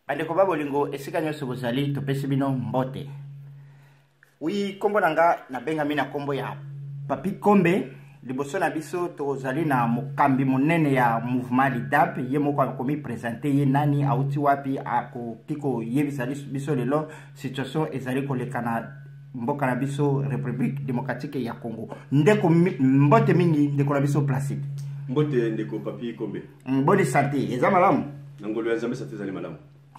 Bandeko ba bolingo esika nyonso bozali topesi bino mbote. Oui, kombo nanga na benga mina kombo ya Papi Kombe. Liboso na biso tozali na mokambi monene ya mouvement LIDAP. Ye moko akomi présenter ye nani auti wapi akokiko yebisa biso lelo situation ezali kolekana mboka na biso République démocratique ya Congo. Ndeko mbote mingi ndeko na biso Placide. Mbote ndeko Papi Kombe. Bonne santé. Eza malamu? Nangolo ya zambe santé zali malamu.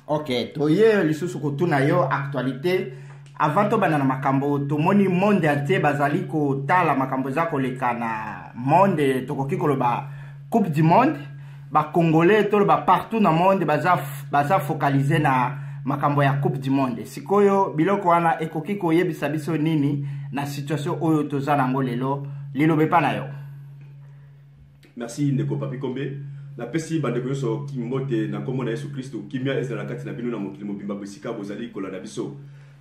Ok, toye lisusu kotuna yo actualité. Avant to banana makambo to moni monde entier bazali ko tala makambo za koleka na monde tokoki koloba Coupe du Monde. Ba Congolais to ba partout na monde baza focaliser na makambo ya Coupe du Monde. Sikoyo biloko wana ekoki ko yebisa biso nini na situation oyo tozana ngolelo lilobe pa na yo. Merci ndeko Papi Kombe. Na pesi bandeko yoso kimbote na komona Yesu Kristo kimia ezala kati na bino na mokili mobimba bosika bozali kolanda biso.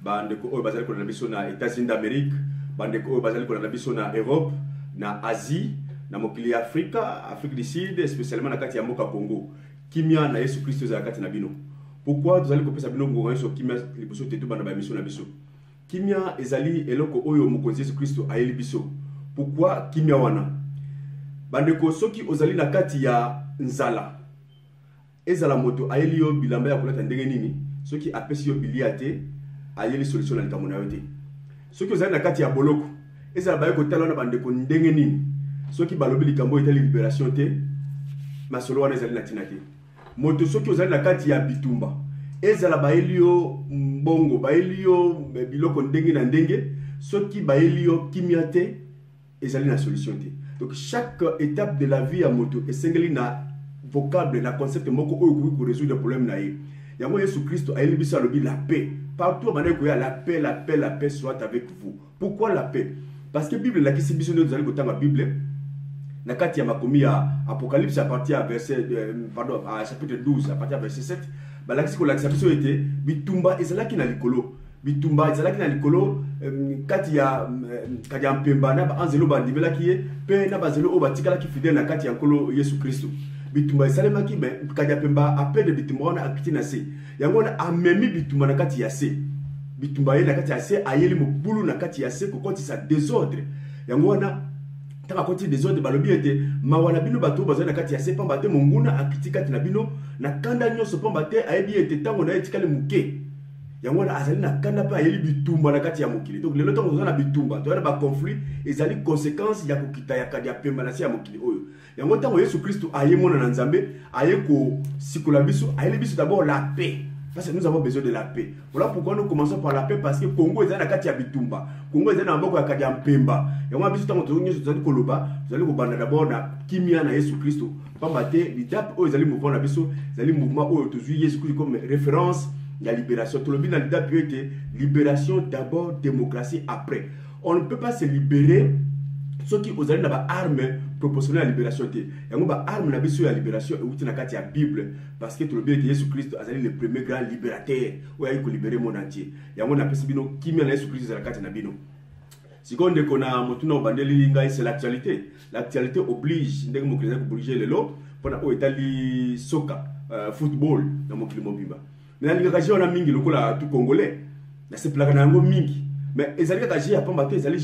Bandeko oyo bazali kolanda biso na États-Unis d'Amérique, bandeko oyo bazali kolanda biso na Europe, na Asie, na mokili ya Afrika, Afrique du Sud, spécialement na kati ya mboka Congo. Kimia na Yesu Kristo ezala kati na bino. Pourquoi tozali kopesa bino ngonga yoso kimia liboso tetu banda ba mission na biso. Kimia ezali eloko oyo mokonzi Yesu Kristo ayeli biso. Pourquoi kimia wana? Bandeko soki ozali na kati ya nzala ezala moto ayeli yo bilamba ya kolata ndenge nini soki apesi yo biliate ayeli solution na likambo na yo te. Soki ozali na kati ya boloko ezala baye kotala na bandeko ndenge nini soki balobi likambo etali libération te masolo wana ezali na tina te. Moto soki ozali na kati ya bitumba ezala bayeli yo mbongo bayeli yo biloko ndenge na ndenge soki bayeli yo kimia te ezali na solution te. Donc chaque étape de la vie à moto esengeli na vocable na concept moko oyo ko résoudre problème na ye. Yango Yesu Kristo ayeli biso alobi la paix. Partout bana ko ya la paix soit avec vous. Pourquoi la paix? Parce que Bible la kisi biso ndozali kotanga Bible na kati ya makomi ya Apocalypse à partir à verset à chapitre 12 à partir à verset 7 ba la kisi ko la biso ete bitumba ezalaki na likolo. Bitumba ezalaki na likolo kati ya mpemba na ba anzelo bandimela kiye pe na bazelo o batikala ki fidèle na kati ya nkolo Yesu Kristo. Bitumba esalema ki kati ya pemba appel de bitumba wana akiti na se. Yango na amemi bitumba na kati ya se. Bitumba ye na kati ya se ayeli mobulu na kati ya se ko koti sa désordre. Yango wana taka koti désordre balobi ete mawana bino bato bazana na kati ya se pamba te monguna akiti kati na bino na kanda nyonso pamba te ayebi ete tango na etikale muke. Yango na azali na kanda pa ayeli bitumba na kati ya mokili. Donc lelo tango tozana bitumba to na ba conflit ezali conséquence ya kokita ya kadi ya pemba na se ya mokili oyo. Yango tango Yesu Kristo aye mona na Nzambe aye ko sikola biso ayeli biso d'abord la paix. Parce que nous avons besoin de la paix. Voilà pourquoi nous commençons par la paix parce que Congo est na kati ya bitumba. Congo est na mboko ya kadi ya pemba. Yango biso tango tozonyo tozali koloba tozali ko banda d'abord na kimia na Yesu Kristo. Pamba te LIDAP oyo ezali mouvement na biso ezali mouvement oyo tozui Yesu Kristo comme référence. La libération. Tout le monde a dit libération d'abord, démocratie après. On ne peut pas se libérer ceux qui ont des armes proportionnelles à la libération. Il y a des armes à la libération et dans la Bible. Parce que tout le monde dit Jésus Christ est le premier grand libérateur. Où il a libéré le monde entier. Il y a des personnes qui ont Jésus Christ dans la carte. Si on a c'est l'actualité. L'actualité oblige les lots pour l'état soccer, football dans mon climat. Mais la région na mingi lokola tout congolais na se plaka na ngo mingi mais ezali ka jia pamba te ezali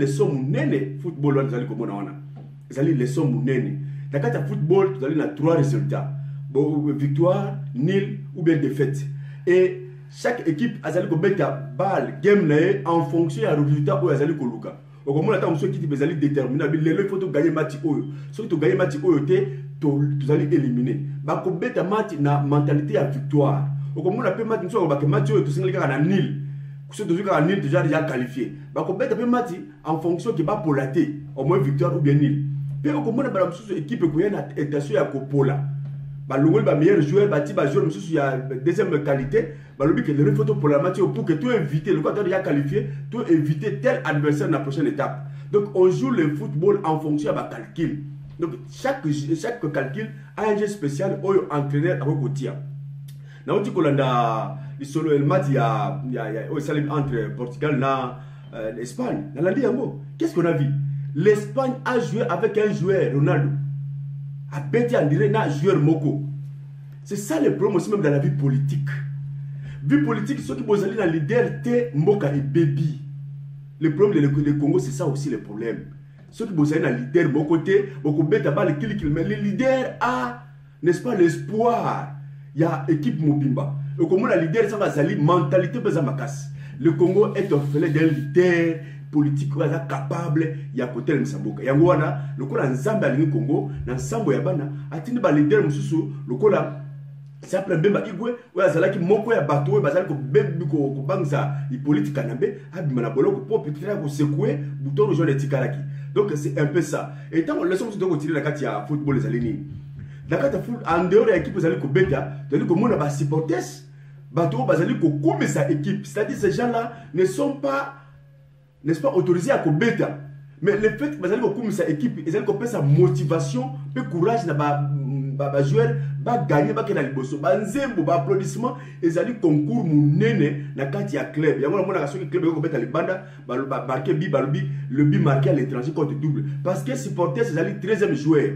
leçon munene football wana ezali komona wana ezali leçon munene na kati ya football ezali na 3 résultats victoire nil ou bien défaite et chaque équipe azali ko beta balle game na en fonction ya résultat oyo azali koluka okomona ta mso équipe ezali déterminable lelo il faut to gagner match oyo soki to gagner match oyo te tozali éliminer ba ko beta match na mentalité ya victoire. Comme on a pu mettre une chose, match tout single à nil. Si tu as nil, déjà qualifié. Bah, on peut match en fonction qui va pour la T, au moins victoire ou bien nil. Puis, comme on a une équipe qui est à Copola. Bah, le meilleur joueur, bah, joueur, il y a deuxième qualité. Bah, le but que le photo pour la match pour que tu éviter le quart déjà qualifié, tu éviter tel adversaire dans la prochaine étape. Donc, on joue le football en fonction de calcul. Donc, chaque calcul a un jeu spécial où entraîneur à côté. Nous avons dit le match entre Portugal et l'Espagne. Qu'est-ce qu'on a vu? L'Espagne a joué avec un joueur, Ronaldo. A bêté en direct un joueur Moko. C'est ça le problème aussi même dans la vie politique. Vie politique, ceux qui sont allés dans leader, t'es Mboka et Baby. Le problème du Congo, c'est ça aussi le problème. Ceux qui sont allés dans leader, mon côté, beaucoup bête à balle, mais le leader a, n'est-ce pas, l'espoir. Il y a équipe Mobimba. Le Congo, la leader, ça va s'allier, mentalité, ça va casser. Le Congo est orphelin d'un leader politique capable, il y a côté de Msamboka. Il y a le Congo, Nzambe à l'Union Congo, Nzambo Yabana, atteindre le leader, le Congo, c'est après Bemba Igwe, ou à Zalaki Moko ya Bato, Bazal ko Bembi ko Bangsa, il politique Kanambe, Abimana Bolo, ko Pop, Pitira, ko Sekoué, Bouton, le genre de Tikaraki. Donc c'est un peu ça. Et tant qu'on laisse on tirer la carte, il y a football les Alini. La carte foot, en dehors de l'équipe, vous allez ko Beta, c'est-à-dire que mon a supporters, Bato, Bazali ko comme sa équipe. C'est-à-dire que ces gens-là ne sont pas, n'est-ce pas, autorisés à ko Beta. Mais le fait que Bazali ko comme sa équipe, ils ont sa motivation, peu courage, n'a pas. Joueur va gagner va kena liboso ba nzembo ba applaudissement ezali concours munene na kati ya club yango mona ka soki club ko beta libanda ba marqué bi le bi marqué à l'étranger contre double parce que supporter ezali 13e joueur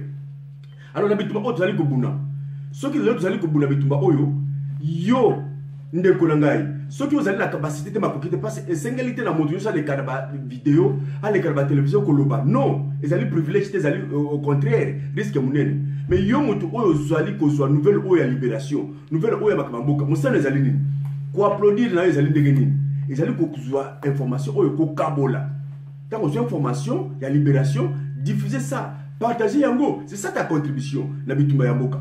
alors na bitumba oyo ezali ko buna soki lelo ezali ko buna bitumba oyo yo ndeko na ngai soki ozali na capacité te makokite parce esengeli na moto yosa le kana vidéo à le kana télévision koloba non ezali privilège te ezali au contraire risque munene mais yo moto oyo zali ko zwa nouvelle oyo ya libération nouvelle oyo ya makamboka musana ezali nini ko applaudir na ezali ndenge nini ezali ko zwa information oyo ko kabola tant que information ya libération diffuser ça partager yango c'est ça ta contribution na bitumba ya mboka.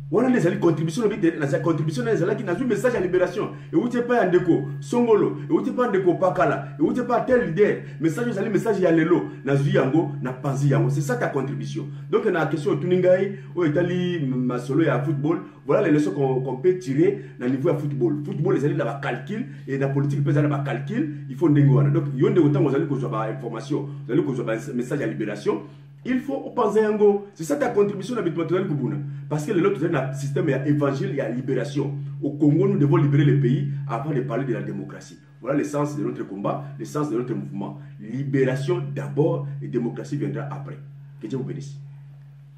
Voilà les contributions, la contribution des alliés qui n'a eu message à libération. Et où tu pas un déco, Songolo, et où tu pas un déco Pakala, et où tu pas tel leader, message aux alliés, message à l'élo, n'a eu yango, n'a pas yango. C'est ça ta contribution. Donc, on a la question de Tuningaï, où est allé ma solo et à football. Voilà les leçons qu'on peut tirer dans le niveau à football. Football, les alliés là-bas calcul, et la politique, les alliés là-bas calcul, il faut n'engoana. Donc, il y a des autant aux alliés qu'on soit information, aux alliés qu'on soit message à libération. Il faut penser un go. C'est ça ta contribution à l'habitude Kubuna. Parce que l'autre c'est un système évangile, il y a libération. Au Congo, nous devons libérer le pays avant de parler de la démocratie. Voilà l'essence de notre combat, l'essence de notre mouvement. Libération d'abord et démocratie viendra après. Que Dieu vous bénisse.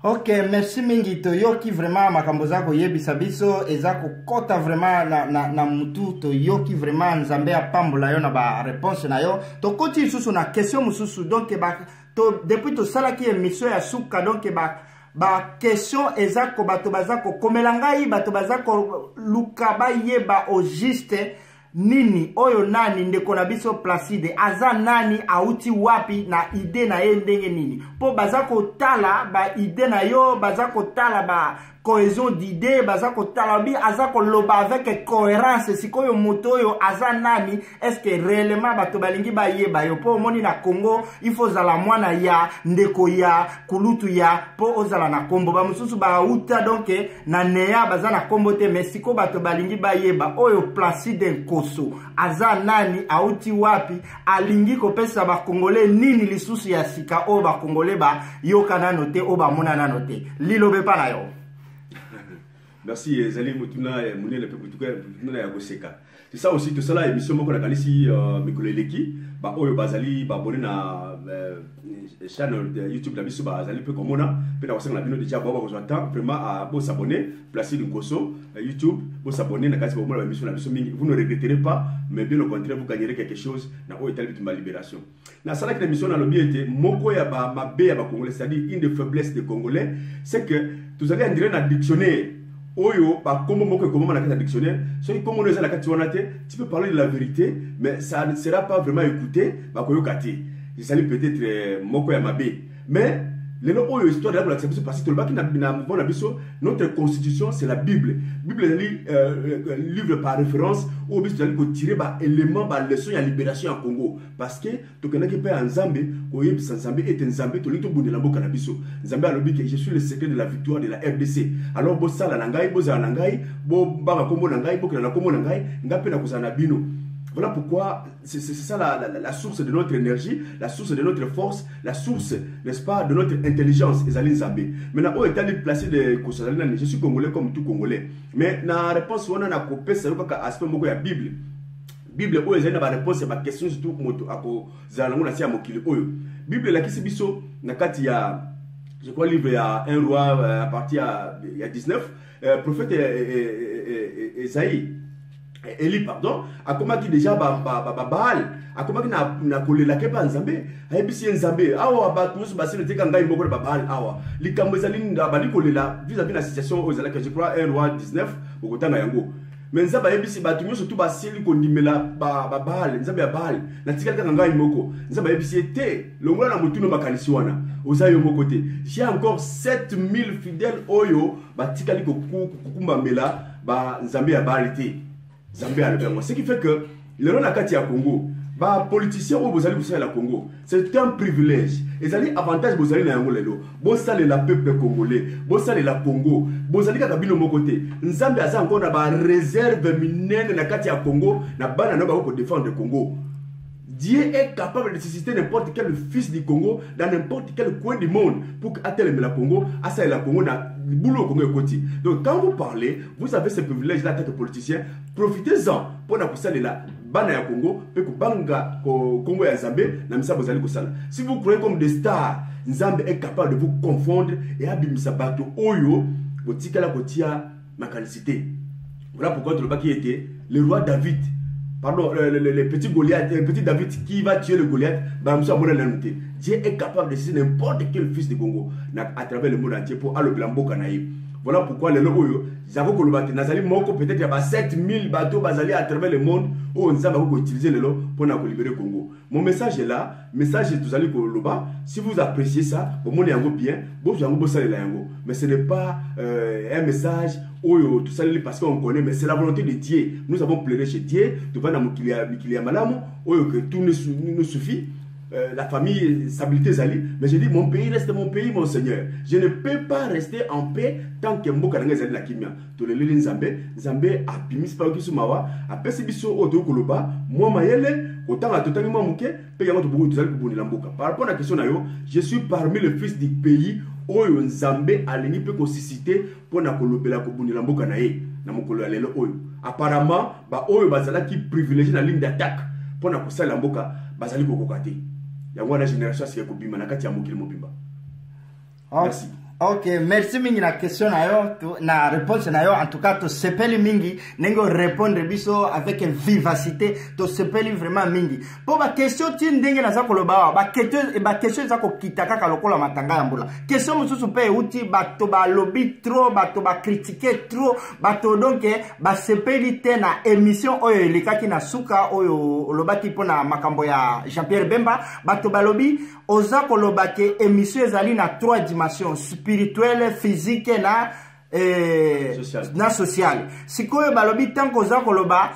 Ok, merci mingi toyoki vraiment makambo zako yebisa biso ezako kota vraiment na mutu toyoki vraiment nzambe apambola yo na ba réponse na yo to koti susu na question mususu donc depuis to sala ki émission ya suka donc ba question ezako bato bazako komelangai bato bazako luka ba yeba au juste nini oyo nani ndeko na biso Placide aza nani auti wapi na ide na ye ndenge nini po bazako tala ba ide na yo bazako tala ba cohésion d'idées bazako tala bi azako loba avec cohérence sikoyo moto yo aza nani est-ce que réellement bato balingi ba yeba yo po moni na Congo il faut zala mwana ya ndeko ya kulutu ya po ozala na kombo ba mususu ba uta donc na neya bazana kombo te mais siko bato balingi ba yeba oyo Placide Nkoso aza nani auti wapi alingi kopesa ba congolais nini lisusu ya sika o ba congolais ba yokana note o ba mona na note lilobe pa na yo. Merci Zali Mutuna et Mounel Peputuna et Agoseka. C'est ça aussi, tout cela, émission qu'on a ici, Mikolo Leki, bah, Oyo Bazali, bah, abonné na chaîne de YouTube, la mission Bazali, peu comme on a, peut avoir la vidéo déjà, bah, vous attend, vraiment, à beau s'abonner, Placide Nkoso, YouTube, beau s'abonner, na kasi, bah, la mission, vous ne regretterez pas, mais bien au contraire, vous gagnerez quelque chose, na Oyo Tali Bitumba Libération. Na sala que l'émission, dans le biais était, Moko ya ba, ma bé ya ba Congolais, c'est-à-dire une des faiblesses des Congolais, c'est que, vous allez en dire dans le dictionnaire, Oyo, bah, comment on a un dictionnaire, ce qui comment on a la tu peux parler de la vérité, mais ça ne sera pas vraiment écouté, bah, je salue peut-être Moko Yamabe. Mais, les noms histoire de l'acceptation, parce que notre constitution, c'est la Bible. La Bible est livre par référence, où on tirer des éléments, des leçons de libération en Congo. Parce que, tu connais pas un Zambé, Zambé est un Zambé, tu l'as dit, la Canabiso. Zambé a dit que je suis le secret de la victoire de la RDC. Alors, Bossa la Nangai, Boza la Nangai, Boba Kombo Nangai, Boka la Kombo Nangai, Ngapena Kuzanabino. Voilà pourquoi c'est ça la source de notre énergie, la source de notre force, la source, n'est-ce pas, de notre intelligence. Ezali Nzambe. Maintenant, où est allé placer des Kosazalina? Je suis congolais comme tout congolais. Mais la réponse, on a coupé, c'est aspect beaucoup de la Bible. Bible, où est la réponse à ma question, surtout à Zalango, à Mokili. Bible, la Kisibiso, Nakati ya je crois livre il y a un roi à partir il y a 19 prophète Esaïe Eli pardon akomaki déjà Baal akomaki na kolela ke ba nzambe ayebisi nzambe awa bato musu basile teka ngai moko ba Baal awa likambo ezali ndabali kolela vis-à-vis la situation ozala que je crois un roi 19 okotanga yango mais nzambe ayebisi bato nyonso tu basili kondimela ba Baal nzambe ya Baal na tikali kaka ngai moko nzambe ayebisi te longola na mutuno makanisi wana ozayo moko te j'ai encore 7000 fidèles oyo batikali kokumba mbela ba nzambe ya Baal te Zambie à l'Albert. Ce qui fait que le rôle de la Congo, les politiciens au Bozali la Congo, c'est un privilège. Et ça avantage Bozali na Yango lelo. Bozali la peuple congolais, Bozali la Congo, Bozali kabino mo côté. Nzambe aza encore na ba réserve minene na kati ya Congo, na bana na ba ko défendre le Congo. Dieu est capable de susciter n'importe quel fils du Congo dans n'importe quel coin du monde pour qu'atteindre la Congo, à ça la Congo na boulot Congo côté. Donc quand vous parlez, vous avez ce privilège là en tant que politicien, profitez-en pour na kusala la bana ya Congo, pe ko banga Congo ya Zambé na misa bozali kusala. Si vous croyez comme des stars, Nzambe est capable de vous confondre et abimisa bato oyo botika la kotia makalicité. Voilà pourquoi le baki était le roi David. Pardon, le petit Goliath, le petit David qui va tuer le Goliath, Dieu est capable de saisir n'importe quel fils de Congo à travers le monde entier pour aller au Blambo Kanaï. Voilà pourquoi les loyaux, Zavo Kolobate, Nazali Moko, peut-être il y a 7000 bateaux basés à travers le monde où on sait utiliser le lot pour libérer le Congo. Mon message est là, message est tous allés Koloba. Si vous appréciez ça, vous m'en avez bien, vous avez bossé la yango. Mais ce n'est pas un message où tout ça parce qu'on connaît, mais c'est la volonté de Dieu. Nous avons pleuré chez Dieu, tout va dans Mikilia Malamu, que tout nous suffit. La famille, stabilité Zali, mais je dis mon pays reste mon pays, mon Seigneur. Je ne peux pas rester en paix tant que Mboka Zali la Kimia. Tous les lignes Zambé a pimis par Kisumawa, a Pessibiso Oto Koloba, moi Mayele, autant à totalement mouké, payant beaucoup de Zali pour Lamboka. Par rapport à la question, je suis parmi les fils du pays où Zambé a l'ennemi peut susciter pour na kolobela ko buni Lamboka nae, na mokolo ya lelo oyo. Apparemment, ba oyo bazala qui privilégie la ligne d'attaque pour na kosala Lamboka, bazali ko kokate. Il y a une génération qui est copine, merci. Ok, merci mingi na question na yo, na réponse na yo. En tout cas, to sepeli mingi, nengo répondre biso avec vivacité, to sepeli vraiment mingi. Pour ma question tin ndenge na zako loba, ba question zako kitaka kalokola matanga yambula. Question mususu pe uti bato ba lobby trop, bato ba critiquer trop, bato donc ba sepeli te na émission oyo elikaki na suka oyo lobaki pona makambo ya Jean-Pierre Bemba, bato ba lobby ozako lobake émission ezali na 3 dimensions. Spirituel, physique na social. Sikoyo balobi tanko za koloba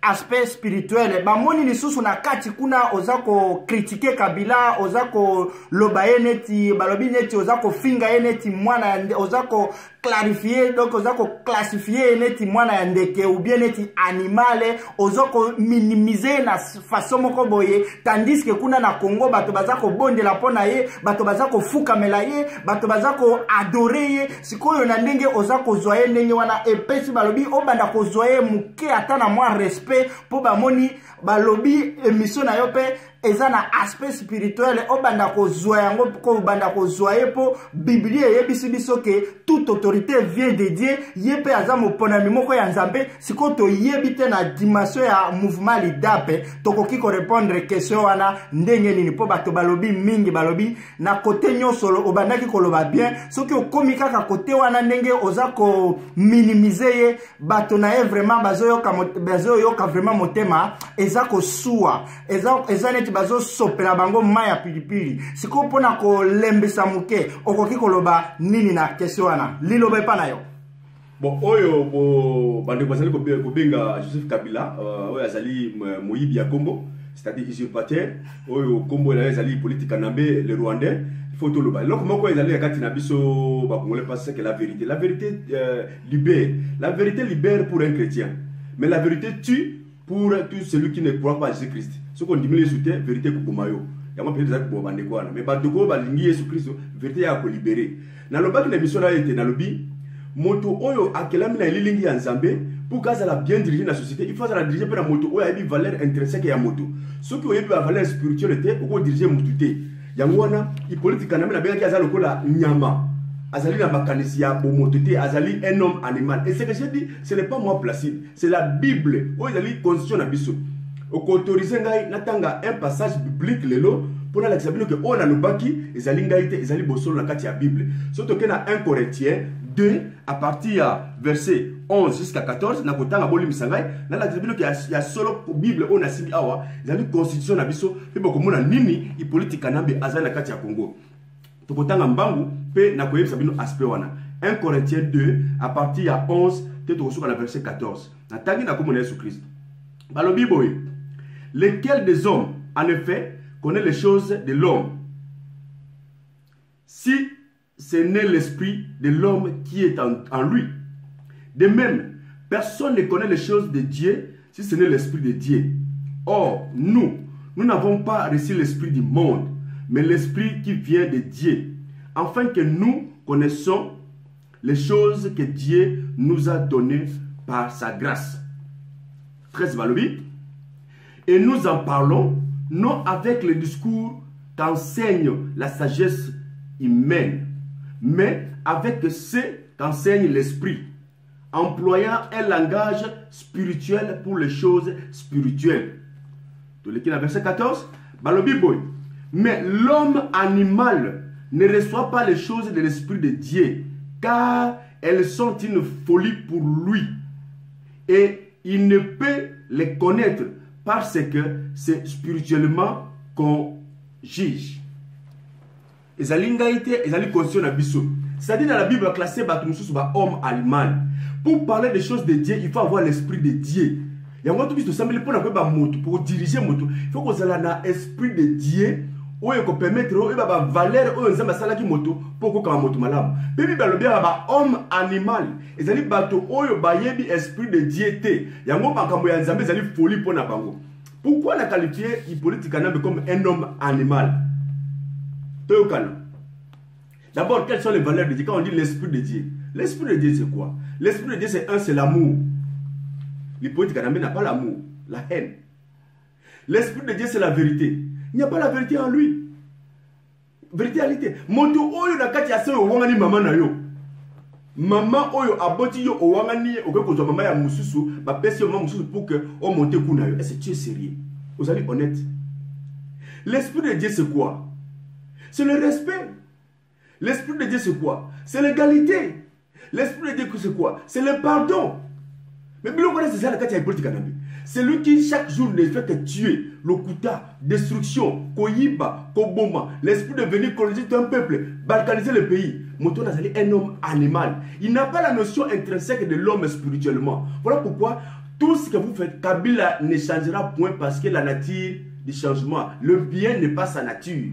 aspect spirituel ba moni lisusu na kati kuna ozako critiquer Kabila, ozako loba eneti balobi neti ozako finga eneti mwana ozako clarifier donc ozako classifier eneti mwana ya ndeke ou bien neti animale ozako minimiser na façon moko boye tandis que kuna na Congo bato bazako bondela pona ye bato bazako fukamela ye bato bazako adorer ye sikoyo na ndenge ozako zoye ndenge wana epesi balobi obanda ko zoye muke ata na mwa respect pour bamoni balobi émission na yo pe eza na aspect spirituel obanda ko zoyango ko banda ko zoye po Biblia yebisi biso ke toute autorité vient de Dieu yepe azamo ponami moko ya Nzambe siko to yebite na dimension ya mouvement lidape tokoki ko répondre question wana ndenge nini po bato balobi mingi balobi na côté nyosolo obandaki ko loba bien soki okomika ka côté wana ndenge ozako minimiser ye bato na vraiment bazoyoka vraiment motema ezako suwa ezaneti bazo sopela bango maya pilipili siko pona ko lembisa muke okoki koloba nini na question wana liloba pa na yo. Bon oyo bo bande bazali ko benga Joseph Kabila oyo azali moyibi ya Kombo c'est-à-dire usurpateur oyo Kombo la azali politique kanambe le Rwandais il faut tout le bas donc moko ezali ya kati na biso ba congolais parce que la vérité libère pour un chrétien mais la vérité tue pour tout celui qui ne croit pas à Jésus-Christ. Ce qu'on dit, c'est la vérité pour Mayo. Il y a un peu de temps mais Badoko, Jésus-Christ, la vérité à libérer. Dans le bas de l'émission, là, était dans le bi, moto oyo akelami na lilingi en Zambé, pour qu'elle a bien dirigé la société, il faut la diriger par la moto oyo a une valeur intrinsèque ya moto. Ce qui a une valeur spirituelle, on peut diriger moto. yango wana Hippolyte Kanambe na benga ki azali lokola nyama azali na makanisi ya bomotote azali un homme animal. Et ce que j'ai dit, ce n'est pas moi Placide, c'est la Bible. O ezali constitution na biso. Okoautoriser ngai natanga un passage biblique lelo pour la l'examiner que on a lobaki ezali ngai te ezali bosolo na kati ya Bible. Surtout que na 1 Corinthiens 2 à partir à verset 11 jusqu'à 14 na kotanga boli misangai na la l'examiner que ya solo Bible on a sibi awa ezali constitution na biso pe bokomona nini Hippolyte Kanambe azali na kati ya Congo. Tokotanga mbangu pe na koyebisa bino aspect wana 1 Corinthiens 2 à partir à 11 te tokosuka na verset 14 na tangi na komona Yesu Christ balobi boye lequel des hommes en effet connaît les choses de l'homme si ce n'est l'esprit de l'homme qui est en lui. De même, personne ne connaît les choses de Dieu si ce n'est l'esprit de Dieu. Or, nous n'avons pas reçu l'esprit du monde, mais l'esprit qui vient de Dieu, afin que nous connaissons les choses que Dieu nous a données par sa grâce. 13 Balobi. Et nous en parlons non avec le discours qu'enseigne la sagesse humaine, mais avec ce qu'enseigne l'esprit, employant un langage spirituel pour les choses spirituelles. Tout le verset 14, Balobi boy. Mais l'homme animal ne reçoit pas les choses de l'esprit de Dieu, car elles sont une folie pour lui, et il ne peut les connaître parce que c'est spirituellement qu'on juge. C'est-à-dire dans la Bible classée homme animal. Pour parler des choses de Dieu, il faut avoir l'esprit de Dieu. Pour diriger moto, il faut qu'on ait l'esprit de Dieu. Oyo ko permettre oyo ba valeur oyo nzamba salaki moto poko kama moto malamu. Bibi balobia ba homme animal. Ezali bato oyo bayebi esprit de Dieu te. Yango makambo ya nzambe ezali folie pona bango. Pourquoi la qualifier Hippolyte Kanambe comme un homme animal? D'abord, quelles sont les valeurs de Dieu? Quand on dit l'esprit de Dieu, l'esprit de Dieu c'est quoi? L'esprit de Dieu c'est l'amour. Hippolyte Kanambe n'a pas l'amour, la haine. L'esprit de Dieu c'est la vérité. Il n'y a pas la vérité en lui. Vérité réalité. Moto oyo na kati ya se owangani mama na yo. Mama oyo aboti yo owangani okokozwa mama ya mususu, ba pesi yo mama mususu pour que o monte kuna yo. Est-ce que tu es sérieux? Vous allez honnête. L'esprit de Dieu c'est quoi? C'est le respect. L'esprit de Dieu c'est quoi? C'est l'égalité. L'esprit de Dieu c'est quoi? C'est le pardon. Mais bien c'est ça la kati ya Hippolyte Kanambe. C'est lui qui chaque jour ne fait que tuer, l'okuta, destruction, koyiba, koboma, l'esprit de venir coloniser un peuple, balkaniser le pays. Moto Nazali est un homme animal. Il n'a pas la notion intrinsèque de l'homme spirituellement. Voilà pourquoi tout ce que vous faites, Kabila ne changera point parce que la nature du changement, le bien n'est pas sa nature.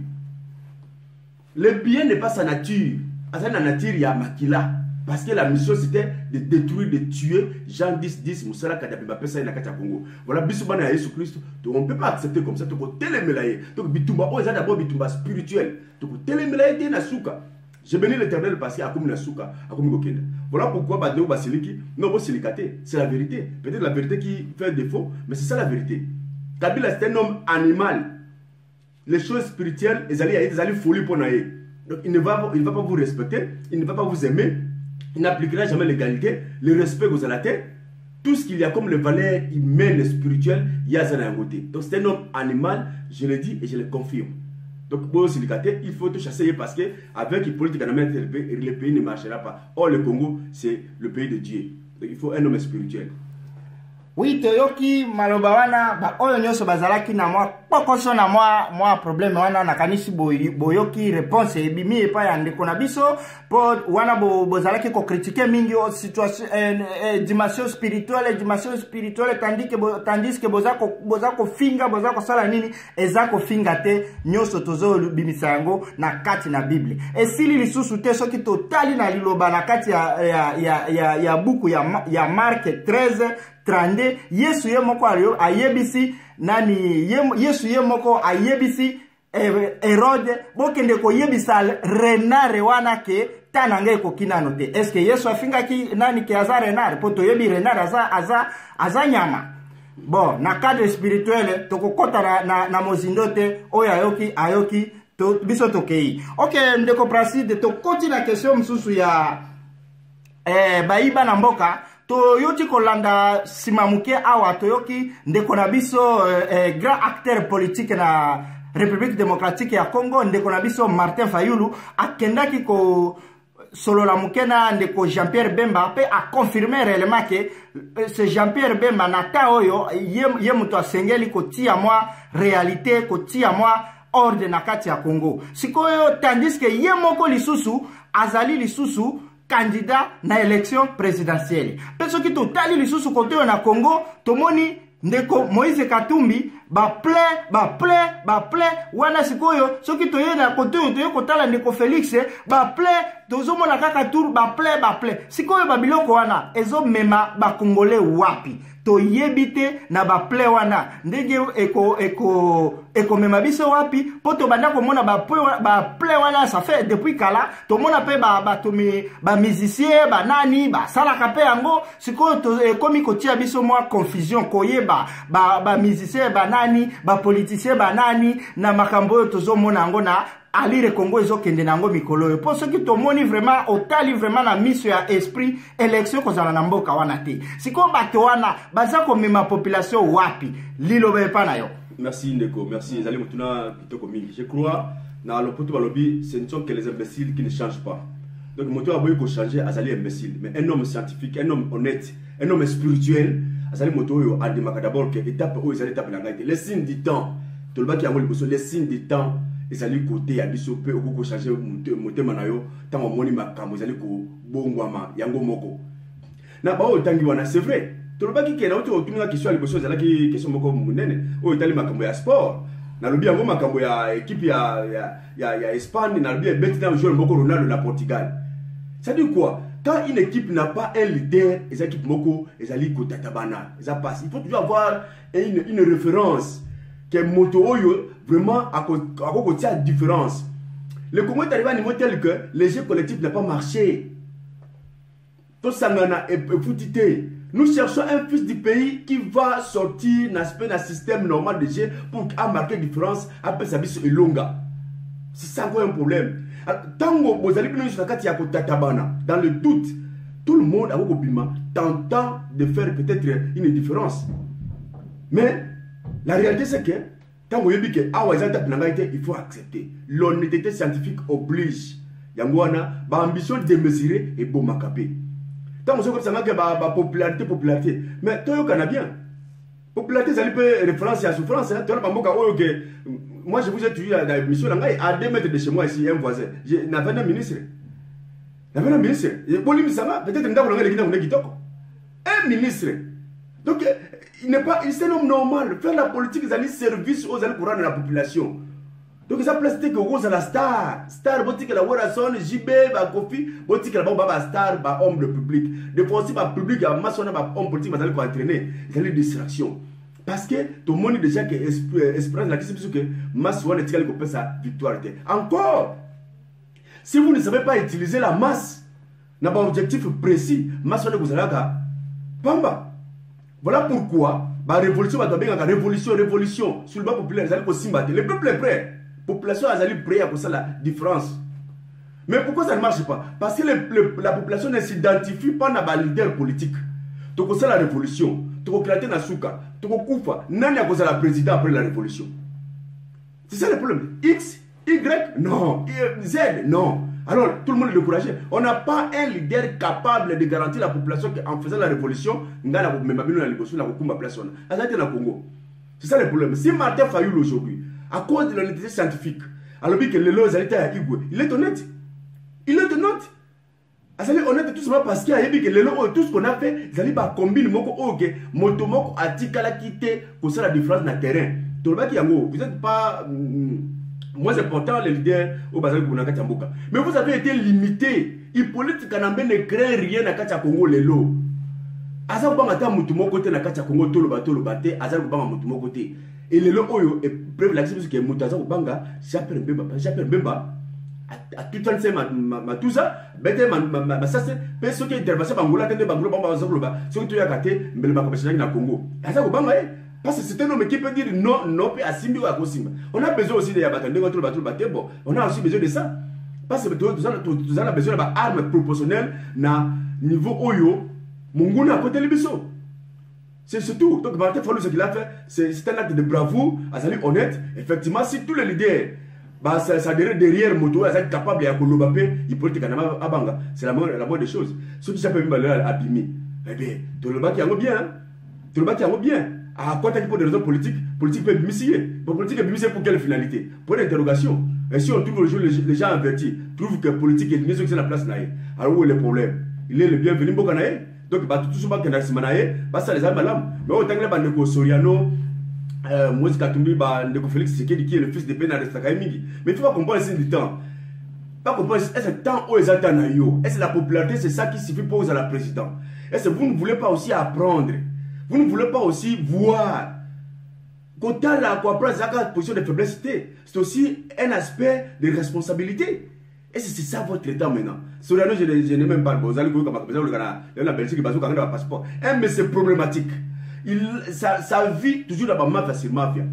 Le bien n'est pas sa nature. À la nature, il y a Makila. Parce que la mission c'était de détruire, de tuer Jean 10, Moussala Kadabimba Pesa et Nakata Congo. Voilà, Bissoubana et Jésus-Christ. On ne peut pas accepter comme ça. Donc, télémélaye. Donc, Bitumba, oh, c'est d'abord Bitumba spirituel. Donc, télémélaye, t'es Nasuka. Je bénis l'Éternel parce qu'il y a comme Nasuka, comme Gokenda. Voilà pourquoi Badeo Basiliki, non, Basilikate. C'est la vérité. Peut-être la vérité qui fait défaut, mais c'est ça la vérité. Kabila, c'est un homme animal. Les choses spirituelles, ils allaient folie pour naïe. Donc, il ne va pas vous respecter, il ne va pas vous aimer. Il n'appliquera jamais l'égalité, le respect aux alatés. Tout ce qu'il y a comme les valeurs humaines et spirituelles, il y a ça d'un côté. Donc c'est un homme animal, je le dis et je le confirme. Donc pour Silikate, il faut te chasser parce qu'avec Hippolyte Kanambe, le pays ne marchera pas. Or le Congo, c'est le pays de Dieu. Donc il faut un homme spirituel. Oui, toyoki maloba wana ba oyo nyoso bazalaki na mwa pokoso na mwa problème wana na kanisi boyoki réponse ebimi epa ya ndeko na biso po wana bozalaki ko critiquer mingi o situation dimension spirituelle tandis que bozako finga bozako sala nini ezako finga te nyoso tozo bimisa yango na kati na Bible esili lisusu te soki totali na liloba na kati ya buku ya Mark 13:32 Yesu ye moko ayebisi nani Yesu ye moko ayebisi Herode bokende ko yebisa renare wana ke tanange ko kinano te. Est-ce que Yesu afinga ki nani ke aza renare poto yebi renare aza nyama. Bon, na cadre spirituel tokokota na mozindo te oyo ayoki to biso tokei. Ok, ndeko Placide to koti na question msusu ya baiba na mboka to yoti kolanda simamuke awa to yoki ndeko na biso grand acteur politique na République démocratique ya Congo, ndeko na biso Martin Fayulu akendaki ko solo la mukena ndeko Jean-Pierre Bemba pe a confirmer réellement que ce Jean-Pierre Bemba na ta oyo ye muto asengeli ko tia moi réalité ko tia moi ordre na kati ya Congo. Sikoyo tandis que ye moko lisusu azali lisusu candidat na élection présidentielle. Peso ki to tali lisusu kote na Congo tomoni ndeko Moïse Katumbi ba ple wana sikoyo soki toye na kote toye kotala ndeko Félix ba ple tozomo na kaka tour ba ple sikoyo ba biloko wana ezo mema ba Congolais wapi to yebite na ba ple wana ndenge eko mema biso wapi poto banda ko mona ba ple wana ça fait depuis kala to mona pe ba musicien ba nani ba sala kape yango sikoyo to komi ko tia biso moi confusion koyeba ba musicien ba nani ba politicien ba nani na makambo yo tozo mona ngo na alire Congo ezo kende nango mikolo yo po soki to moni vraiment otali vraiment na miso ya esprit élection kozala na mboka wana te siko bato wana baza ko mema population wapi lilo bepa na yo. Merci Ndeko, merci ezali mutuna kitoko mingi. Je crois na lopoto balobi ce ne sont que les imbéciles qui ne changent pas. Donc moto aboyi ko changer azali imbécile, mais un homme scientifique, un homme honnête, un homme spirituel azali moto yo andimaka d'abord que étape o ezali étape na ngai les signes du temps tolobaki yango liboso les signes du temps ezali côté ya biso pe okoko changer motema na yo tango moni makambo ezali ko bongwama yango moko na ba otangi wana c'est vrai tolobaki ke na oto otunga question liboso ezalaki question moko munene o etali makambo ya sport na lobi yango makambo ya équipe ya Espagne na lobi beti na joueur moko Ronaldo na Portugal. Ça dit quoi? Quand une équipe n'a pas un leader, les équipes moko, les alliés kotatabana, ça passe. Il faut toujours avoir une référence qui est moto vraiment à côté de différence. Le Congo est arrivé à un niveau tel que les jeux collectifs n'ont pas marché. Tout ça est foutité. Nous cherchons un fils du pays qui va sortir d'un système normal de jeu pour marquer différence après sa vie longa. C'est ça encore un problème. Tango bozali bino sur la carte ya kotatabana dans le doute tout le monde a kokobima tentant de faire peut-être une différence mais la réalité c'est que tango yebi que awa ezata pinangaite il faut accepter l'honnêteté scientifique oblige yango wana ba ambition démesurée et bomakapé tango soko sanga que ba popularité mais toyo kana bien popularité zali pe référence à souffrance hein to na mboka oyo que moi je vous ai tué à la mission à 2 mètres de chez moi ici un voisin n'avais un ministre peut-être un ministre donc il n'est pas c'est un homme normal faire la politique ils allaient service aux courants de la population donc ça place que vous à la star botique la Warason JB ba Kofi botique la ba star ba homme de public de fois aussi ba public à maçonner ba homme politique va aller entraîner ils allaient distraction. Parce que tout le monde déjà que espérance la question que masse ou est-il que sa victoire. Encore, si vous ne savez pas utiliser la masse, n'a pas objectif précis, masse ou vous allez pamba. Voilà pourquoi la révolution va tomber en révolution sur le bas populaire, vous allez aussi battre. Le peuple est prêt, la population est prête à cause de la différence. Mais pourquoi ça ne marche pas? Parce que la population ne s'identifie pas dans le leader politique. Donc c'est la révolution. Tu vas créer na souka, tu vas koufa, nani a causé la président après la révolution. C'est ça le problème. X, Y, non. Z, non. Alors tout le monde est découragé. On n'a pas un leader capable de garantir la population qu'en faisant la révolution, la place. C'est ça le problème. Si Martin Fayulu aujourd'hui, à cause de l'honnêteté scientifique, alors que le lois à Igwe, il est honnête. Il est honnête. On est tout simplement parce qu'il y a tout ce qu'on a fait, ils allaient combiner moto moko atikala quitter pour ça la différence dans le terrain. Vous n'êtes pas moins important les leaders au Bazali Bounaka Tamboka. Mais vous avez été limité. Hippolyte Kanambe ne crée rien à Katia Congo Lelo. Azal Bangata Moutumo côté na Katia Congo Tolo Bate, Azal Banga Moutumo côté. Et le Oyo est preuve la que Moutaza Banga, Japper Bemba. À tout temps c'est ma tout ça bête ma ça c'est personne qui intervention bangola tende bangola bamba bazoloba so to yakate mbele ba kopesha na Congo asa ko banga Parce que c'est un homme qui peut dire non, non, puis à Simbi ou à Kosimba. On a besoin aussi de Yabatande, bon, on a aussi besoin de ça. Parce que tout ça a besoin d'armes proportionnelles na niveau Oyo, Munguna à côté de l'Ibiso. C'est tout. Donc, Martin Fayulu, ce qu'il a fait, c'est un acte de bravoure, à salut honnête. Effectivement, si tous les leaders, bah, ça derrière moto, ça est capable de Kolobapé, il peut être Abanga. C'est la bonne des choses. Ceux qui s'appellent abîmé. Eh bien, tout le bas qui en bien. Tout le bas qui en bien. À quoi pour des raisons politiques, politique peut bimissier. Politique est bimissier pour quelle finalité? Pour l'interrogation. Et si on trouve aujourd'hui les gens avertis, trouvent que politique est mise sur la place naïe. Alors où est le problème? Il est le bienvenu Bokanaï. Donc, tout ce qui est Simanaï, ça les a malam. Mais autant que les gens Soriano, Moïse Katumbi, Félix Tshisekedi qui est le fils de Pena Restakaïmigi. Mais il faut pas comprendre ici du temps. Pas comprendre, est-ce que le temps où ils attendent à yo? Est-ce que la popularité c'est ça qui suffit pour vous à la présidence? Est-ce que vous ne voulez pas aussi apprendre? Vous ne voulez pas aussi voir? Quand tu as la position de faiblesse, c'est aussi un aspect de responsabilité. Et c'est ça votre état maintenant. Soriano, je n'ai même pas. Vous allez voir comment la Belgique qui a un passeport. Mais c'est problématique. Ça vit toujours dans la mafia sur mafia.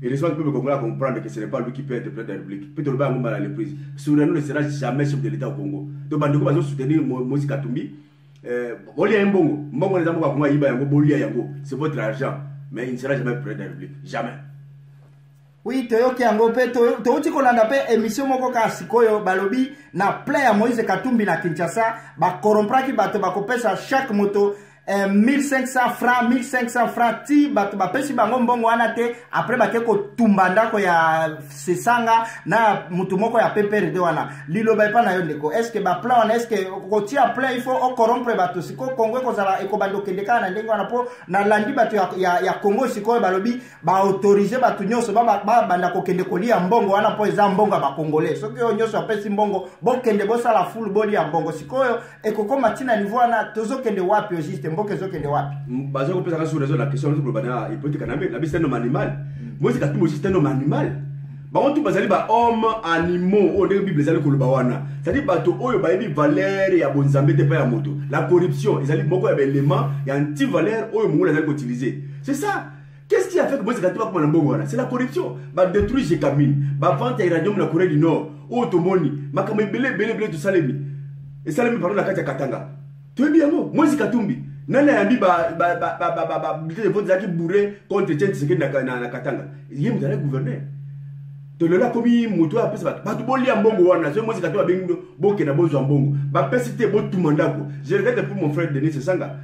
Et les gens peuvent comprendre que ce n'est pas lui qui peut interpréter la République. Peut-être le à la prise. Soriano ne sera jamais chef de l'État au Congo. Donc, Bandeko va soutenir Moïse Katumbi. C'est votre argent. Mais il ne sera jamais président de la République. Jamais. Oui, toyoki yango pe touti kolanda pe émission moko ka sikoyo balobi na play ya Moïse Katumbi na Kinshasa ba corrompre ki bato ba kopesa chaque moto 1500 francs ti bato ba pesi bango mbongo wana te après ba ke ko tumbanda ko ya sesanga na mutu moko ya PPRD wana liloba pa na yo ndeko est-ce que ba plan wana est-ce que ko tia plan il faut o corrompre bato siko Congo ko zala eko bando kendeka na ndengo wana po na landi bato ya Congo siko balobi ba autoriser bato nyonso ba banda ko kende ko lia mbongo wana po eza mbongo ba congolais soki yo nyonso apesi mbongo bo kende bo sala full body ya mbongo siko eko ko matina niveau wana tozo kende wapi juste mboke zo kende wapi bazo ko pesa sur raison la question sur bana il peut être kanambe la c'est un homme animal moi c'est Katumbi aussi c'est un homme animal ba on tout bazali ba homme animaux au début bible ezali ko loba wana c'est à dire bato oyo ba yebi valeur ya bonzambe te pa ya moto la corruption ezali moko ya élément ya anti valeur oyo mongolo ezali ko utiliser c'est ça. Qu'est-ce qui a fait que moi c'est Katumbi c'est la corruption ba détruire Jekamine ba vente ya uranium na Corée du Nord o tomoni makamo belé tout salemi et salemi pardon la kati ya Katanga tu es bien moi c'est Katumbi nana yambi bulletin de vote zaki bourré contre Etienne Tshisekedi na Katanga yé mutala gouverneur to lola komi moto a pesa bato bolia mbongo wana so moi Katumbi bengindo boke na bozo mbongo ba pesite botu mandako je regrette pour mon frère Denis Sanga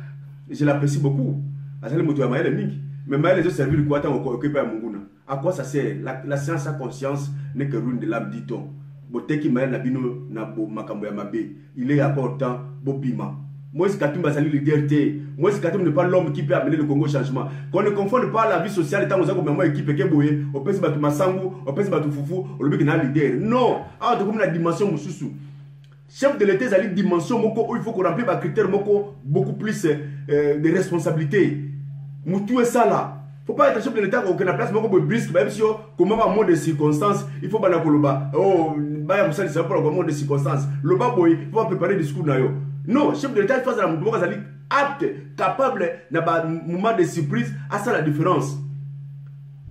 je l'apprécie beaucoup azali moto ya maele mingi mais maele zo servir quoi tant occupé à Munguna à quoi ça sert la science à conscience n'est que ruine de l'âme dit-on boteki maele na bino na bo makambo ya mabe il est important bobima. Moïse Katumbi a salué l'identité. Moïse Katumbi n'est pas l'homme qui peut amener le Congo au changement. Qu'on ne confonde pas la vie sociale étant aux accompagnements équipe qui est boyé, au pèse batu masangu, au pèse batu foufou, au lobby qui n'a l'idée. Non, ah, de comme la dimension moussoussou. Chef de l'État, c'est une dimension moko où il faut qu'on remplisse des critères moko beaucoup plus de responsabilité. Moutou est ça là. Faut pas être chef de l'État qu'on a place moko brisque, même si comment va mode de circonstances, il faut pas la koloba. Oh, bah vous savez c'est pour le mode de circonstances. Le bas boy, il faut préparer le discours na yo. Non, chef de l'État face à la mouvement apte, capable d'un moment de surprise, à ça la différence.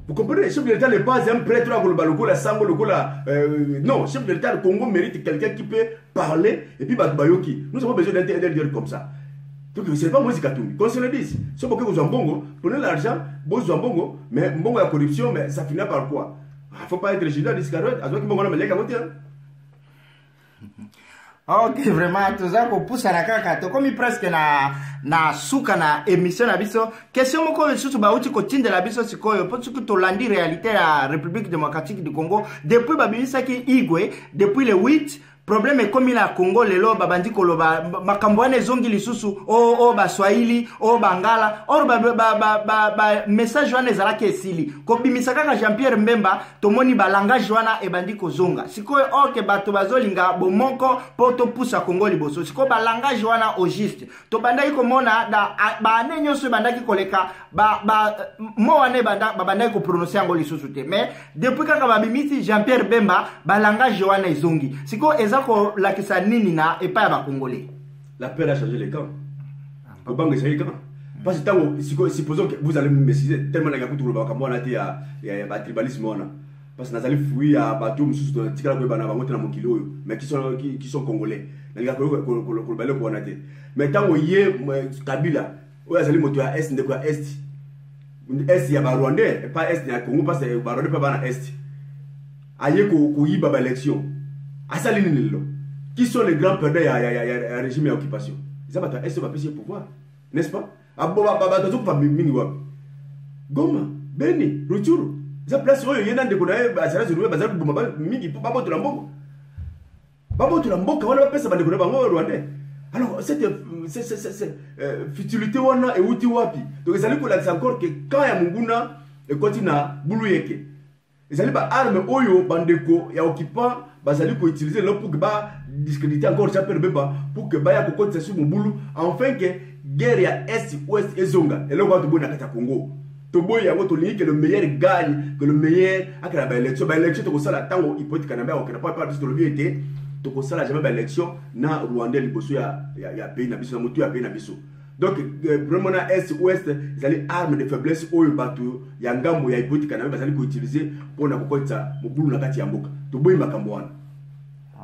Vous comprenez, le chef de l'État n'est pas un prêtre à Golbaloko, la Sango, non, chef de l'État, le Congo mérite quelqu'un qui peut parler et puis Bayoki. Nous avons besoin d'un dire comme ça. Donc, ce n'est pas Moïse Katumbi. Qu'on se le dise. Si vous avez Mbongo, prenez l'argent, vous avez Mbongo, mais Mbongo la corruption, mais ça finit par quoi? Il ne faut pas être Judas d'Iscariote, à ce moment là, mais les gars, ok, vraiment, tout ça qu'on pousse à la caca, comme presque na souka na émission na biso. Question moko lisusu ba uti kotinda la biso sikoyo, parce que tolandi réalité la République démocratique du Congo depuis babimisa ki Igwe, depuis le 8. Problème est comme la Congo lelo babandi koloba makambwane zongi lisusu o baswahili o bangala or ba message wana ezala ke esili ko bimisaka ka Jean-Pierre Mbemba tomoni ba langage wana ebandi kozonga sikoyo oke bato bazolinga bomoko poto pusa Congo liboso siko ba langage wana au juste to bandaki komona da ba nenyo so bandaki koleka mo wane bandaki ko prononcer ngo lisusu te mais depuis kaka babimisi Jean-Pierre Mbemba ba langage wana ezongi siko la kisa nini na epa ya ba Congolais. La paix a changé les camps. Au banc c'est les camps. Parce que supposons que vous allez me maîtriser tellement la gakutu ba kamwa na te ya tribalisme wana. Parce que nazali fui ya bateau mususu to tikala ko bana bango na mokili oyo mais qui sont congolais. Na gakutu ko balé ko wana te. Mais tango ye Kabila oyo azali moto ya est ndeko ya est. Est ya ba Rwandais et pas est ya Congo parce que ba Rwandais pas bana est. Aye ko yiba ba élection. Asali nini lelo. Qui sont les grands perdants ya régime et occupation. Ils va est va passer pouvoir. N'est-ce pas? Goma, Beni, Rutshuru. Za place oyo yena ndeko na ye bazala zuluwe bazala kuboma mingi babo to lamboko. Babo to lamboko wana bapesa bandeko na bango Rwandais. Alors cette futilité wana e uti wapi. Donc ezali ko la encore que quand ya munguna e kontina bulu yeke. Ezali ba arme oyo bandeko ya occupant bazali ko utiliser là pour que ba discréditer encore Jean-Pierre Bemba pour que ba ya ko kontina sur mubulu enfin que guerre ya est ouest ezonga et là on va te bonner à Congo to boy yango to lingi que le meilleur gagne que le meilleur akala ba élection to ko sala tango hypothèque na ba o kana pas de le bien été to ko sala jamais ba élection na Rwanda liboso ya pays na biso na motu ya pays na biso donc vraiment na est ouest ils allaient armes de faiblesse oyo batu ya ngambo ya hypothèque na ba zali ko utiliser pour na ko konta mobulu na kati ya mboka to boy makambo wana.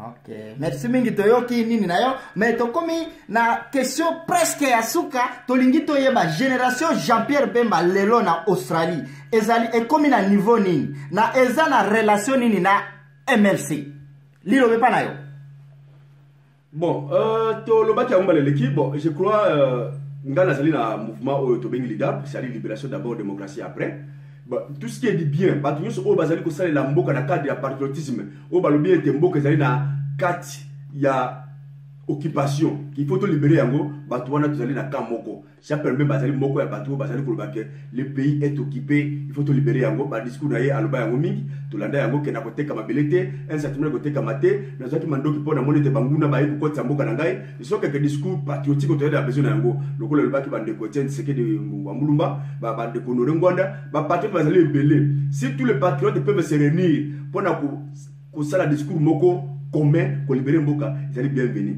Ok, merci mingi toyoki nini na yo, mais tokomi na question presque ya suka, tolingi toyeba génération Jean-Pierre Bemba lelo na Australie, ezali ekomi na niveau nini, na eza na relation nini na MLC. Lilo bepa na yo. Bon, to lobaki ya mbale l'équipe, bon, je crois ngana zali na mouvement oyo to bengi leader, c'est la libération d'abord, démocratie après. Bon, tout ce qui est dit bien, parce que nous bazali ko sala la mboka na cadre ya patriotisme, o balobi ete mboka ezali na kati ya occupation, qu'il faut to libérer yango, batu wana tuzali na kamoko. Jean-Pierre Bemba bazali moko ya batu bazali ko lobake, le pays est occupé, il faut to libérer yango, ba discours na ye aloba yango mingi, to landa yango ke na kote ka mabelete, un sentiment kote ka mate, na zaki mandoki pona monete banguna ba yiko kota mboka na ngai, ils sont quelques discours patriotiques to ya besoin yango, lokolo lobaki bande ko tien seke de Wambulumba, ba bande ko Norengwanda, ba patriotes bazali belé. Si tous les patriotes peuvent se réunir pour ko sala discours moko commun ko libérer mboka, ils allaient bienvenus.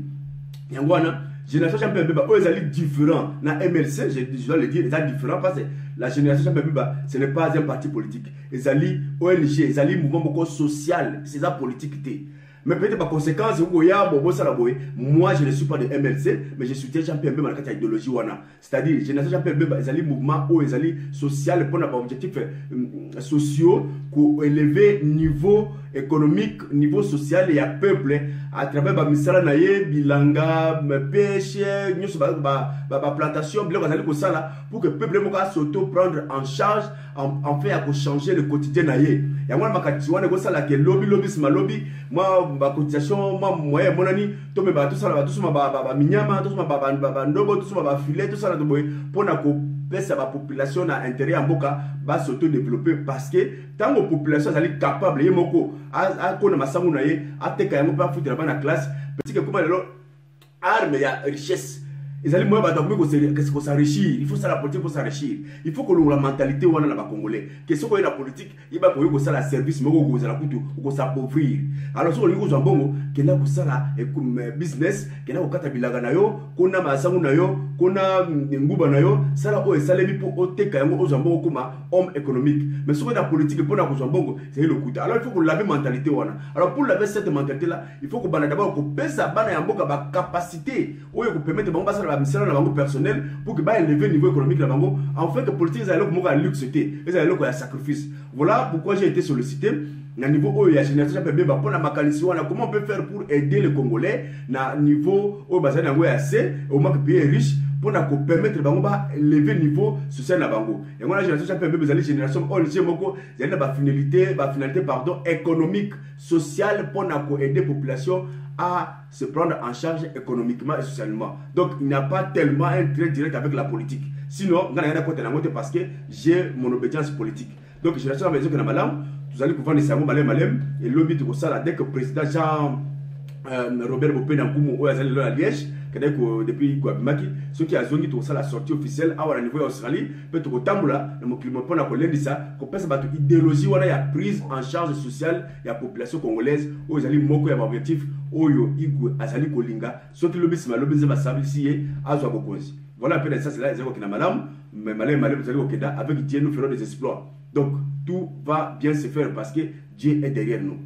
Yangwana génération Jean-Pierre Bemba eux allaient différents na MLC, je dois le dire, ils allaient différents parce que la génération Jean-Pierre Bemba ce n'est pas un parti politique. Ils allaient ONG, ils allaient mouvement beaucoup social, c'est ça politique. Mais peut-être par conséquence, moi je ne suis pas de MLC, mais je soutiens Jean-Pierre Bemba dans la idéologie wana. C'est-à-dire, génération Jean-Pierre Bemba, ils allaient mouvement ou ils allaient social pour avoir objectifs sociaux pour élever niveau économique, niveau social et à peuple à travers ba misala na ye bilanga pêche nyuso ba plantation bilo bazali ko sala pour que peuple mo ka s'auto prendre en charge en fait à changer le quotidien na ye ya ngwana makati wana ko sala ke lobby sima lobby moi ba cotisation moi moyen monani to me ba to sala ba to suma ba minyama to suma ba ndobo to suma ba filet to sala to boy pona ko pesa ba population na intérêt en boka ba s'auto développer parce que tant que population est capable ye moko a kona masangu na ye ateka yango pa futi na classe petit que comment lelo arme ya richesse ils allaient moi ba ko s'enrichir, il faut ça la politique pour s'enrichir, il faut que la mentalité wana na ba congolais que ce ko la politique il va ko ça la service moko ko za la kutu ko s'appauvrir alors ce ko lingo za mbongo que na ko sala business que na ko kata bilaga na yo kona masangu na yo kona nguba na yo sala o esalemi pour oteka yango o za mbongo kuma homme économique mais ce ko la politique pour na ko za mbongo c'est le kuta alors il faut que laver mentalité wana alors pour laver cette mentalité là il faut que bana d'abord ko pesa bana ya mboka ba capacité oyo ko permettre bango basala ba misala na bango personnel pour que ba élever niveau économique na bango en fait que politique za eloko moko ya luxe te eza eloko ya sacrifice. Voilà pourquoi j'ai été sollicité na niveau oyo ya génération Bemba pour na makanisi wana comment on peut faire pour aider les Congolais na niveau oyo bazana yango ya C au moins que pays riche pour na ko permettre bango ba élever niveau social na bango. Et moi la génération Bemba bazali génération ONG moko zali na ba finalité pardon économique sociale pour na ko aider population à se prendre en charge économiquement et socialement. Donc il n'y a pas tellement un trait direct avec la politique. Sinon, parce que j'ai mon obédience politique. Donc je reste à la maison que vous allez pouvoir laisser un mot malem et l'objet de ça dès que le président Jean Robert Bopé Nankumu ou Azali à Liège, depuis Guabimaki, ceux qui ont zongi tout ça la sortie officielle à niveau Australie, peut-être au Tamboula, le mot climat pour la colère ça, qu'on pense à idéologie ou la prise en charge sociale de la population congolaise, où ils allaient moko ya objectif, oyo igu azali kolinga, ceux qui le bisma le bisma sabi si à Zoabokonzi. Voilà un peu ça, c'est là, ils ont qui madame, mais malin, vous allez au Kenda, avec Dieu, nous ferons des exploits. Donc, tout va bien se faire parce que Dieu est derrière nous.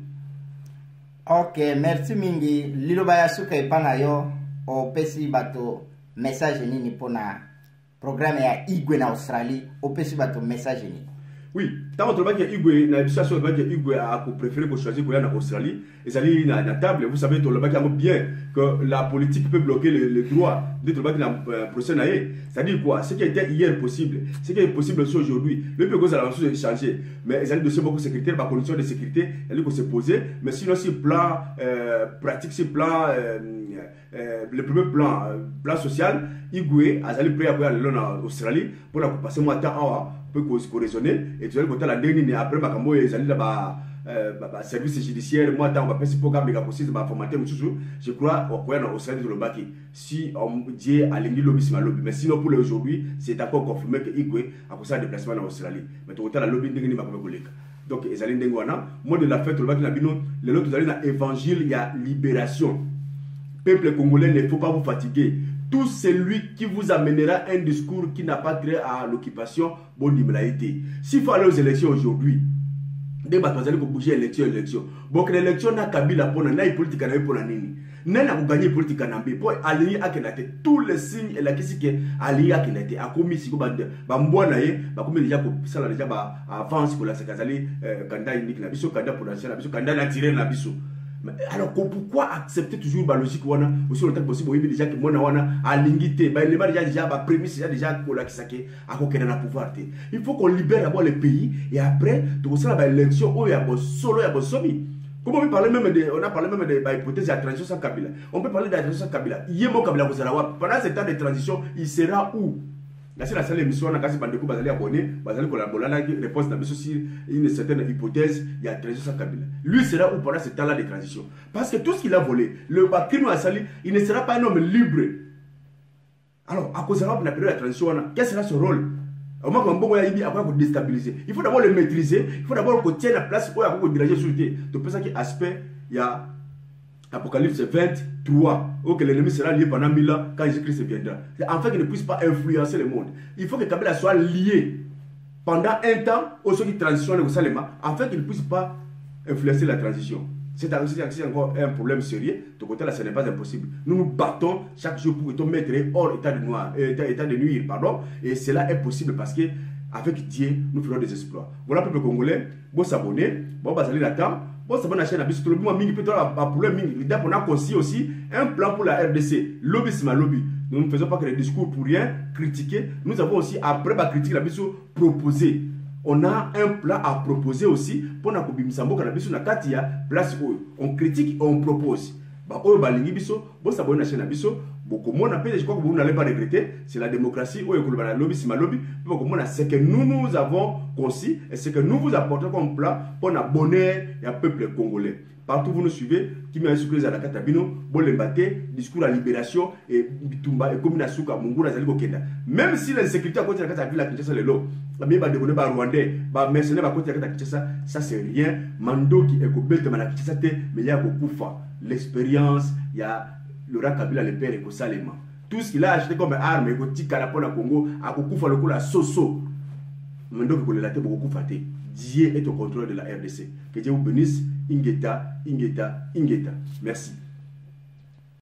Ok, merci mingi. Lilo baya suka ipana yo, o pesi bato message nini pona programme ya Igwe na Australie, o pesi bato message nini. Oui, tant que tu as Igwe, na situation que Igwe a préféré pour choisir pour aller en Australie, et ça dit na table, vous savez tout le monde bien que la politique peut bloquer le droit de tout le monde dans procès naé. Ça dit quoi? Ce qui était hier possible, ce qui est possible aussi aujourd'hui. Le peu que ça a changé, mais ils allaient dossier beaucoup de sécurité, par condition de sécurité, elle que se poser, mais sinon si plan pratique, si plan le premier plan social, Igwe a allé prêt à aller en Australie pour la passer moi temps peut raisonner et tu vas côté la dernière après makambo ils allaient là service judiciaire moi tant on va passer programme de possible ba formater je crois au coin au Australie de l'Obaki si on dit à l'indi lobby mais sinon pour aujourd'hui c'est encore confirmé que Igwe a pour ça déplacement en Australie mais tu côté la lobby ndenge ni makambo koleka donc ils allaient ndenge wana moi de la fête l'Obaki na bino les autres allaient dans évangile il y a libération peuple congolais ne faut pas vous fatiguer. Tout celui qui vous amènera un discours qui n'a pas trait à l'occupation, bon, il s'il faut aller aux élections aujourd'hui, des bâtiments allez bouger élection. Bon, que l'élection n'a Kabila pour n'a politique n'a pour la nini. N'a pas gagné politique n'a pas pour allier à Kenate. Tous les signes et la question qui est allié à Kenate. A commis si vous bande, bamboanaye, bah comme déjà pour ça déjà bah avance pour la sécurité, candidat unique n'a biso, candidat pour la sécurité, candidat naturel n'a biso. Alors pourquoi accepter toujours la logique wana aussi le temps possible oui déjà que moi wana a lingité bah les déjà ba prémisse déjà kola kisake à kokena na pouvoir té il faut qu'on libère d'abord le pays et après tout ça la élection oh ya bo solo ya bo somi comme on parle même de on a parlé même de hypothèse de transition sans Kabila on peut parler de la transition sans Kabila yemo Kabila kozala pendant ce temps de transition il sera où là c'est la seule émission on a quasi bandeko bazali abonné bazali collaborer la réponse na biso sur une certaine hypothèse il y a transition sans Kabila lui sera où pendant ce temps là de transition parce que tout ce qu'il a volé le crime a sali il ne sera pas un homme libre alors à cause de la période de transition quel sera son rôle au moins quand on il après pour déstabiliser il faut d'abord le maîtriser il faut d'abord qu'on tienne la place pour avoir diriger sur terre donc pour ça que aspect il y a Apocalypse 23, où que l'ennemi sera lié pendant 1000 ans quand Jésus-Christ viendra. Afin qu'il ne puisse pas influencer le monde. Il faut que Kabila soit lié pendant un temps aux ceux qui transitionnent au Salema, afin qu'il ne puisse pas influencer la transition. C'est encore un problème sérieux. De côté là, ce n'est pas impossible. Nous nous battons chaque jour pour que mettre hors état de nuire. Pardon. Et cela est possible parce que avec Dieu, nous ferons des exploits. Voilà, peuple congolais, bon s'abonner, bon basaler la temps. Bon, ça va naître la bise. Tout le monde mingi peut être problème mingi. L'idée on a conçu aussi un plan pour la RDC. Lobby c'est ma lobby. Nous ne faisons pas que les discours pour rien critiquer. Nous avons aussi après la critique la bise proposer. On a un plan à proposer aussi pour na kobimisamo kana bise na katia place où on critique et on propose. Bah oh balingi biso, bon s'abonner na chaîne biso. Beaucoup moins appelé, je crois que vous n'allez pas regretter, c'est la démocratie, où est la lobby, c'est ma lobby. Beaucoup moins, c'est que nous avons conçu et c'est que nous vous apportons comme plan pour le bonheur et un peuple congolais. Partout vous nous suivez, qui m'a inscrit à la Katabino, Bolembate, discours à libération et Bitumba et Komina Souka, Mungura Zaliko Kenda. Même si l'insécurité à côté de la Katabila Kinshasa le lot, mais bah dégonner bah Rwandais, bah mercenaires à côté de la Kinshasa, ça c'est rien. Mando qui est coupé de la Kinshasa, mais il y a beaucoup de l'expérience, il y a Laurent Kabila le père et Salema. Tout ce qu'il a acheté comme arme et que tika la pona Congo a beaucoup le coup la soso. Mando que le laté beaucoup faté. Dieu est au contrôle de la RDC. Que Dieu vous bénisse. Ingeta. Merci.